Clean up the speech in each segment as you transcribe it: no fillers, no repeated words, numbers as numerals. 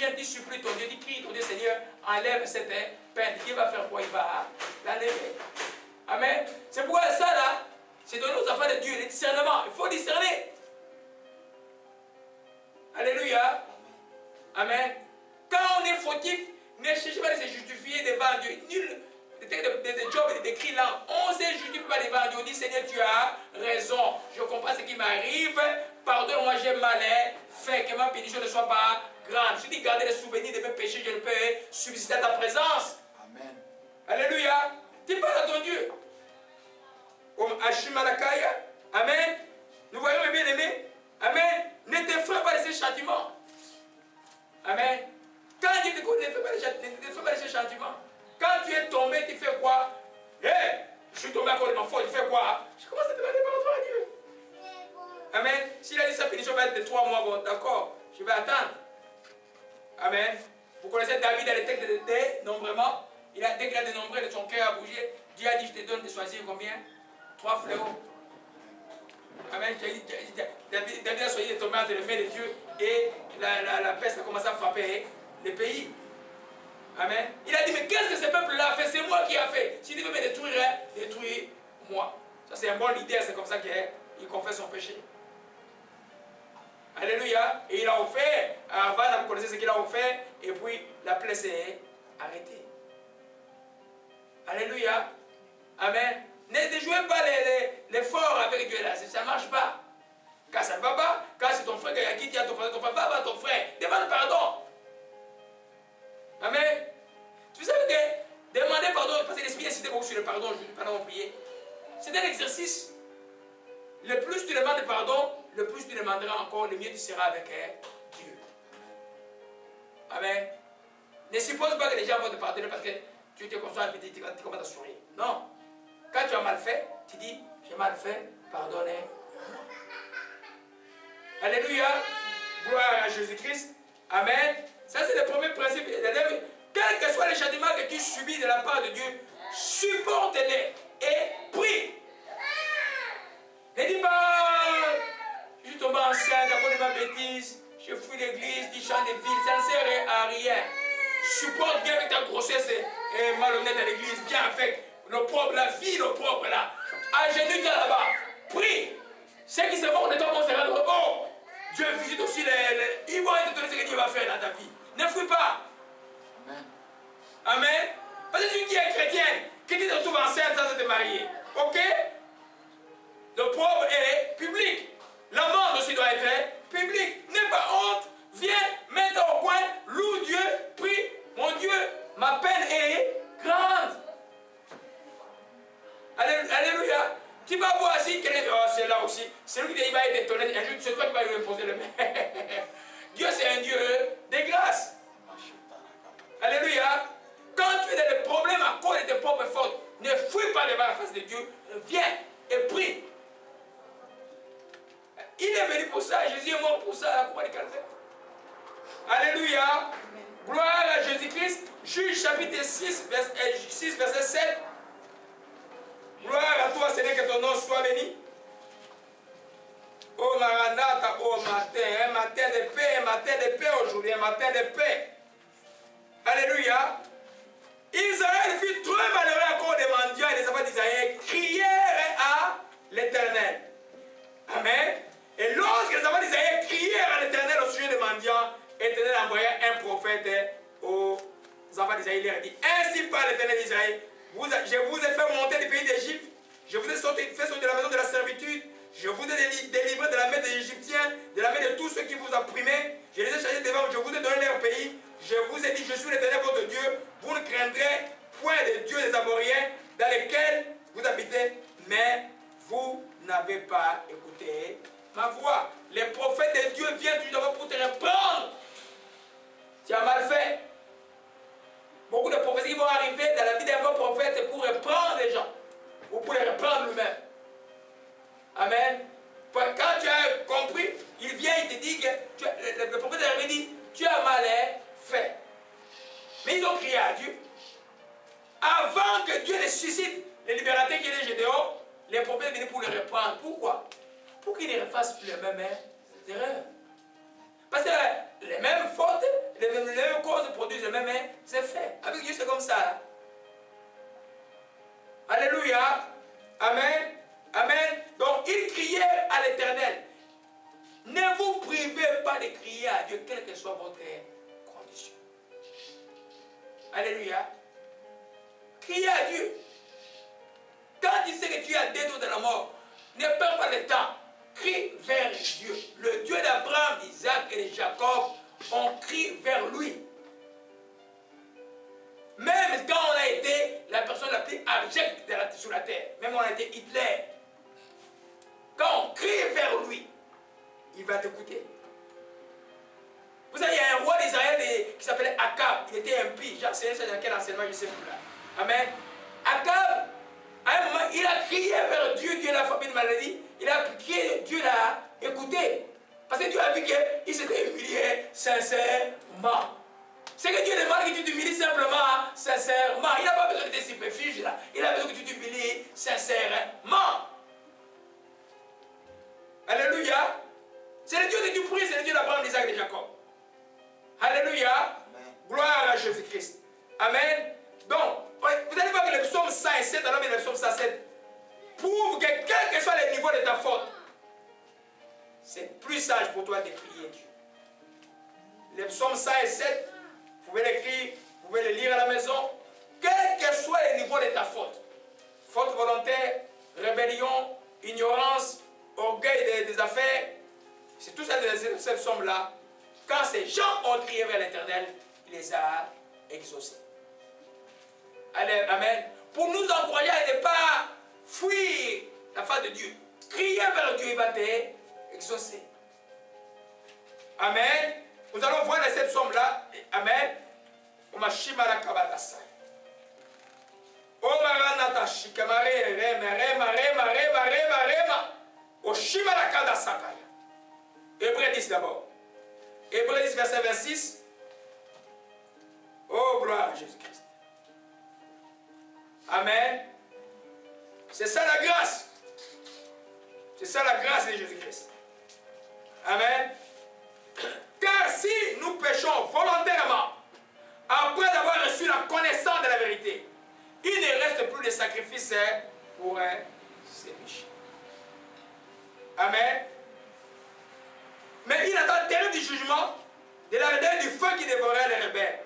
viens, tu supplies ton Dieu, tu cries ton Dieu, Seigneur, enlève cette peine. Dieu va faire quoi? Il va l'enlever. Amen. C'est pourquoi ça là, c'est donné aux enfants de Dieu, le discernement. Il faut discerner. Alléluia. Amen. Quand on est fautif, ne cherchez pas de se justifier devant Dieu. Nul. Le texte de Job est écrit là. On ne se justifie pas devant Dieu. On dit, Seigneur, tu as raison. Je comprends ce qui m'arrive. Pardonne-moi, j'ai mal fait. Que ma pénition ne soit pas grande. Je dis, garder les souvenirs de mes péchés, je ne peux subsister à ta présence. Amen. Alléluia. Tu parles à ton Dieu. Amen. Nous voyons mes bien-aimés. Amen. Ne t'effraie pas de ces châtiments. Amen. Quand Dieu te connaît, ne te fais pas de ces châtiments. Quand tu es tombé, tu fais quoi? Hey, je suis tombé à cause de ma faute, tu fais quoi? Je commence à demander pardon à Dieu. Amen. S'il a dit sa pénition va être de 3 mois, bon, d'accord, je vais attendre. Amen. Vous connaissez David dans le texte de dénombrement. Dès qu'il a dénombré, son cœur a bougé. Dieu a dit, je te donne de choisir combien? 3 fléaux. Amen. David a choisi de tomber entre les mains de Dieu et la peste a commencé à frapper le pays. Amen. Il a dit, mais qu'est-ce que ce peuple-là a fait? C'est moi qui ai fait. Si tu veux me détruire, détruis-moi. Ça, c'est un bon leader. C'est comme ça qu'il confesse son péché. Alléluia. Et il a offert. Avant, vous connaissez ce qu'il a offert. Et puis, la plaie s'est arrêtée. Alléluia. Amen. Ne jouez pas les forts avec Dieu là. Ça ne marche pas. Quand ça ne va pas, quand c'est ton frère qui dit à ton frère, va à ton frère. Demande pardon. Amen. Tu savez que demander pardon, parce que l'Esprit a insisté beaucoup sur le pardon, je ne vais pas en prier. C'est un exercice. Le plus tu demandes pardon, le plus tu demanderas encore, le mieux tu seras avec Dieu. Amen. Ne suppose pas que les gens vont te pardonner parce que tu te consommes un petit, tu commences à sourire. Non. Quand tu as mal fait, tu dis, j'ai mal fait, pardonnez. Alléluia. Gloire à Jésus-Christ. Amen. Ça, c'est le premier principe. Quel que soit les châtiments que tu subis de la part de Dieu, supporte-les et prie. Ne dis pas, je suis tombé enceinte à cause de ma bêtise, je fouille l'église, du champ de ville, ça ne sert à rien. Supporte bien avec ta grossesse et malhonnête à l'église, viens avec nos propres, la vie, nos propres là. Agenouille-toi là-bas, prie. Ceux qui se moquent de toi vont se rendre compte. Dieu visite aussi ils vont te donner ce que Dieu va faire dans ta vie. Ne fuis pas. Amen. Amen. Parce que celui qui est chrétienne, qui te retrouve enceinte sans te marier. Ok? Le pauvre est public. L'amende aussi doit être publique. N'aie pas honte. Viens, mets-toi au coin, loue Dieu, prie. Mon Dieu, ma peine est grande. Alléluia. Tu vas voir si c'est là aussi. C'est lui qui va être étonné. Un jour, c'est toi qui vas lui imposer le main. Dieu, c'est un Dieu de grâce. Alléluia. Quand tu as des problèmes à cause de tes propres fautes, ne fuis pas devant la face de Dieu. Viens et prie. Il est venu pour ça. Jésus est mort pour ça à la croix de Calvaire. Alléluia. Gloire à Jésus-Christ. Juge chapitre 6, verset 7. Gloire à toi, Seigneur, que ton nom soit béni. Oh Maranatha, oh matin, un matin de paix aujourd'hui, un matin de paix. Alléluia. Israël fut très malheureux à cause des mendiants et des enfants d'Israël crièrent à l'Éternel. Amen. Et lorsque les enfants d'Israël crièrent à l'Éternel au sujet des mendiants, l'Éternel envoya un prophète aux enfants d'Israël. Il leur dit, ainsi parle l'Éternel d'Israël. Je vous ai fait monter du pays d'Égypte. Je vous ai fait sortir de la maison de la servitude. Je vous ai délivré de la main des Égyptiens, de la main de tous ceux qui vous opprimaient. Je les ai chargés devant vous. Je vous ai donné leur pays. Je vous ai dit, je suis l'Éternel votre Dieu. Vous ne craindrez point des dieux des Amoriens dans lesquels vous habitez. Mais vous n'avez pas écouté ma voix. Les prophètes de Dieu viennent toujours pour te reprendre. Tu as mal fait. Beaucoup de prophéties vont arriver dans la vie d'un bon prophète, c'est pour reprendre les gens. Ou pour les reprendre lui-même. Amen. Quand tu as compris, il vient, il te dit que le prophète avait dit, tu as mal fait. Mais ils ont crié à Dieu. Avant que Dieu les suscite, les libérateurs qui étaient Gédéon, les prophètes venaient pour les reprendre. Pourquoi? Pour qu'ils ne refassent plus les mêmes erreurs. Parce que les mêmes fautes, les mêmes causes produisent les mêmes effets. Avec Dieu, c'est comme ça. Alléluia. Amen. Amen. Donc, il criait à l'Éternel. Ne vous privez pas de crier à Dieu, quelle que soit votre condition. Alléluia. Criez à Dieu. Quand tu sais que tu as des doutes de la mort, ne perds pas le temps. Crie vers Dieu. Le Dieu d'Abraham, d'Isaac et de Jacob, on crie vers lui. Même quand on a été la personne la plus abjecte sur la terre, même on a été Hitler, quand on crie vers lui, il va t'écouter. Vous savez, il y a un roi d'Israël qui s'appelait Akab. Il était impie. J'ai enseigné ça dans quel enseignement, je ne sais plus là. Amen. Akab, à un moment, il a crié vers Dieu. Dieu l'a frappé de maladie. Il a crié, Dieu l'a écouté. Parce que Dieu a vu qu'il s'était humilié sincèrement. C'est que Dieu demande que tu t'humilies simplement, sincèrement. Il n'a pas besoin de tes subterfuges là. Il a besoin que tu t'humilies sincèrement. Alléluia. C'est le Dieu que tu pries, c'est le Dieu d'Abraham, d'Isaac et de Jacob. Alléluia. Amen. Gloire à Jésus-Christ. Amen. Donc, vous allez voir que le psaume 107, alors le psaume 107, prouve que quel que soit le niveau de ta faute, c'est plus sage pour toi de prier Dieu. Le psaume 107, vous pouvez l'écrire, vous pouvez le lire à la maison. Quel que soit le niveau de ta faute, faute volontaire, rébellion, ignorance, orgueil des affaires, c'est tout ça, cette somme-là. Quand ces gens ont crié vers l'Éternel, il les a exaucés. Amen. Pour nous encourager à ne pas fuir la face de Dieu. Crier vers Dieu, il va t'exaucer. Amen. Nous allons voir dans cette somme-là. Amen. Hébreux 10 d'abord. Hébreux 10, verset 26. Oh, gloire à Jésus-Christ. Amen. C'est ça la grâce. C'est ça la grâce de Jésus-Christ. Amen. Car si nous péchons volontairement, après avoir reçu la connaissance de la vérité, il ne reste plus de sacrifice pour ces péchés. Amen. Mais il attend terrible du jugement, de la redelle du feu qui dévorait les rebelles.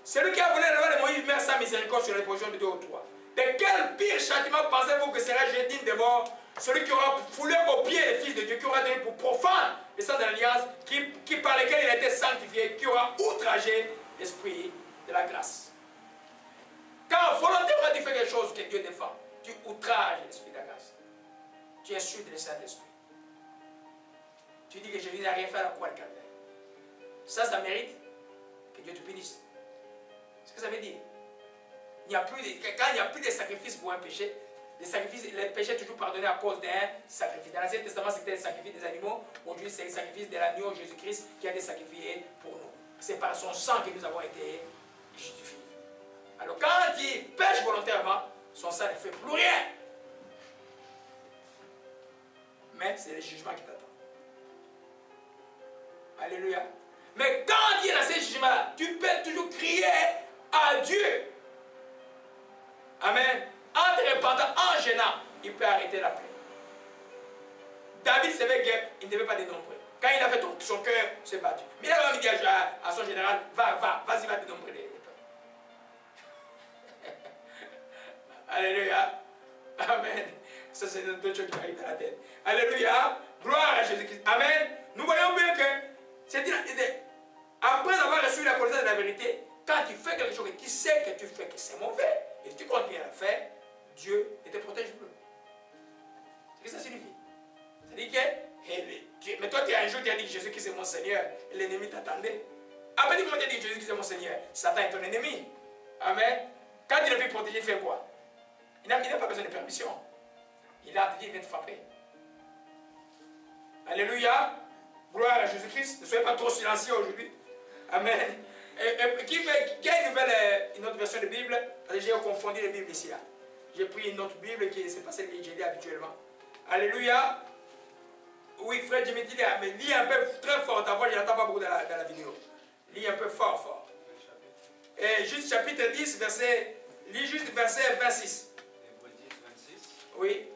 Celui qui a volé la loi de Moïse met sans miséricorde sur les positions de 2 ou 3. De quel pire châtiment pensez-vous que sera jeté de mort celui qui aura foulé au pied les fils de Dieu, qui aura tenu pour profane le sang de l'alliance, qui par lequel il a été sanctifié, qui aura outragé l'esprit de la grâce. Quand volontairement tu fais quelque chose que Dieu défend, tu outrages l'esprit de la grâce. Tu insultes le Saint-Esprit. Tu dis que Jésus n'a rien fait à la croix de Calvaire. Ça mérite que Dieu te punisse. C'est ce que ça veut dire. Quand il n'y a plus de sacrifice pour un péché, les péchés sont toujours pardonnés à cause d'un sacrifice. Dans l'Ancien Testament, c'était le sacrifice des animaux. Aujourd'hui, c'est le sacrifice de l'agneau Jésus-Christ qui a été sacrifié pour nous. C'est par son sang que nous avons été justifiés. Alors, quand il pêche volontairement, son sang ne fait plus rien. Mais c'est le jugement qui t'attend. Alléluia. Mais quand il y a ces jugements-là, tu peux toujours crier à Dieu. Amen. En te repentant, en gênant, il peut arrêter la plaie. David savait qu'il ne devait pas dénombrer. Quand il a fait son cœur s'est battu. Mais il a même dit à son général, vas-y, va dénombrer les peuples. Alléluia. Amen. Ça, c'est une autre chose qui m'arrive dans la tête. Alléluia. Gloire à Jésus-Christ. Amen. Nous voyons bien que, après avoir reçu la connaissance de la vérité, quand tu fais quelque chose et tu sais que tu fais que c'est mauvais, et tu continues à le faire, Dieu ne te protège plus. C'est ce que ça signifie. Ça dit que, mais toi, un jour, tu as dit que Jésus-Christ est mon Seigneur, et l'ennemi t'attendait. Après, comment tu as dit que Jésus-Christ est mon Seigneur? Satan est ton ennemi. Amen. Quand il est plus protégé, il fait quoi? Il n'a pas besoin de permission. Il a dit, il vient te frapper. Alléluia. Gloire à Jésus-Christ. Ne soyez pas trop silencieux aujourd'hui. Amen. Qui a une autre version de Bible? Parce que j'ai confondu les Bibles ici. J'ai pris une autre Bible qui c'est pas celle que j'ai lu habituellement. Alléluia. Oui, frère Jimmy, mais lis un peu très fort ta voix, je n'entends pas beaucoup dans la vidéo. Lis un peu fort, fort. Et juste chapitre 10, verset, lis juste verset 26. Hébreux 10, 26. Oui.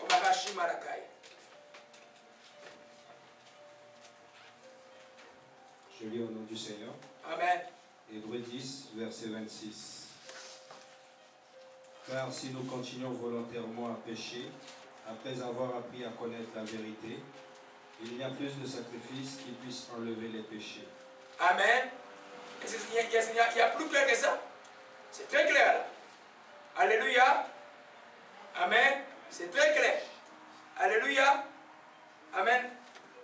Omarashi Malakai. Je lis au nom du Seigneur. Amen. Hébreux 10, verset 26. Car si nous continuons volontairement à pécher, après avoir appris à connaître la vérité, il n'y a plus de sacrifice qui puisse enlever les péchés. Amen. Il y a plus clair que ça. C'est très clair là. Alléluia. Amen. C'est très clair. Alléluia. Amen.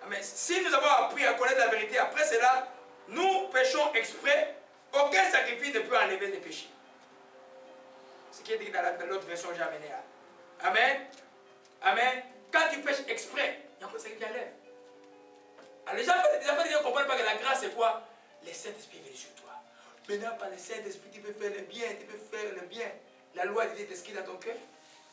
Amen. Si nous avons appris à connaître la vérité, après cela, nous péchons exprès, aucun sacrifice ne peut enlever les péchés. Ce qui est dit dans l'autre version que j'ai amenée là. Amen. Amen. Quand tu pêches exprès, il y a un sacrifice qui enlève. Alors les gens ne comprennent pas que la grâce c'est quoi? Le Saint-Esprit vient sur toi. Maintenant, par le Saint-Esprit, tu peux faire le bien, tu peux faire le bien. La loi de Dieu est inscrite dans ton cœur.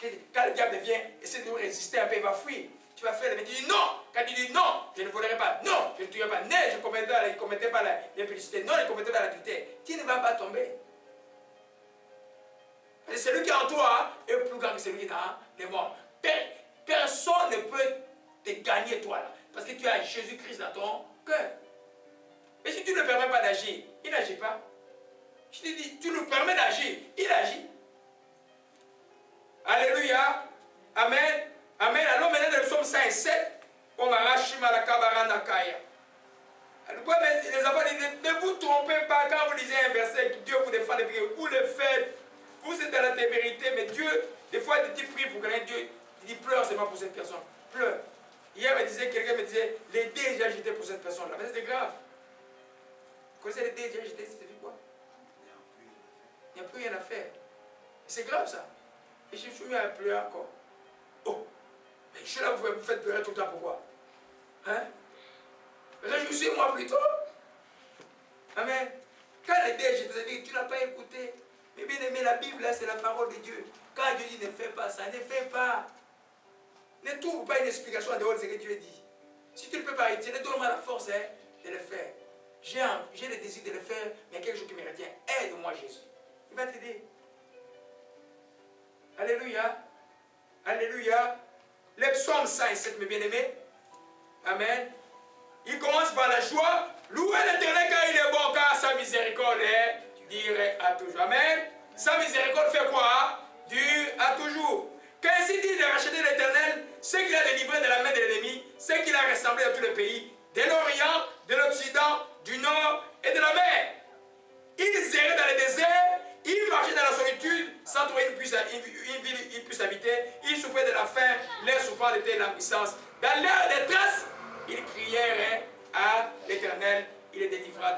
Quand le diable vient, essaie de nous résister un peu, il va fuir. Tu vas faire le bien. Tu dis non. Quand tu dis non, je ne volerai pas. Non, je ne tuerai pas. Non, je ne commettrai pas l'impudicité. Non, je ne commettrai pas l'adultère. Tu ne vas pas tomber. Et celui qui est en toi est plus grand que celui qui est dans les morts. Personne ne peut te gagner toi là. Parce que tu as Jésus-Christ dans ton cœur. Et si tu ne le permets pas d'agir, il n'agit pas. Je te dis, tu nous permets d'agir, il agit. Alléluia. Amen. Amen. Alors maintenant dans le psaume 107, on m'arrache la kabarana kaya. Les enfants disent, ne vous trompez pas quand vous lisez un verset que Dieu vous défend de vivre. Vous le faites. Vous êtes dans la témérité, mais Dieu, des fois, il prie pour quelqu'un. Dieu, il dit, pleure seulement pour cette personne. Pleure. Hier, quelqu'un me disait, les dés, j'ai agité pour cette personne-là. Mais c'était grave. Vous connaissez les dés, j'ai agité, c'était quoi? Il n'y a plus rien à faire. C'est grave ça. Et je suis mis à pleurer encore. Oh, mais je suis là, vous faites pleurer tout le temps, pourquoi? Hein? Réjouissez-moi plutôt. Amen. Quand les dés, je te dis, tu n'as pas écouté. Mais bien aimé, la Bible, là, c'est la parole de Dieu. Quand Dieu dit ne fais pas ça, ne fais pas. Ne trouve pas une explication en dehors de ce que Dieu dit. Si tu ne peux pas arrêter, ne donne-moi la force de le faire. J'ai le désir de le faire, mais il y a quelque chose qui me retient. Aide-moi, Jésus. Il va t'aider. Alléluia. Alléluia. Le psaume 107, mes bien-aimés. Amen. Il commence par la joie. Louez l'Éternel car il est bon, car sa miséricorde est dure à toujours. Amen. Sa miséricorde fait quoi? Dure à toujours. Qu'ainsi dit de racheter l'Éternel, ce qu'il a délivré de la main de l'ennemi, ce qu'il a rassemblé dans tout le pays, de l'Orient, de l'Occident, du Nord et de la mer. Ils erraient dans le désert, ils marchaient dans la solitude, sans trouver une ville où ils puissent habiter. Ils souffraient de la faim, leur souffrance était l'impuissance. Dans leur détresse, ils crièrent à l'Éternel, il les délivra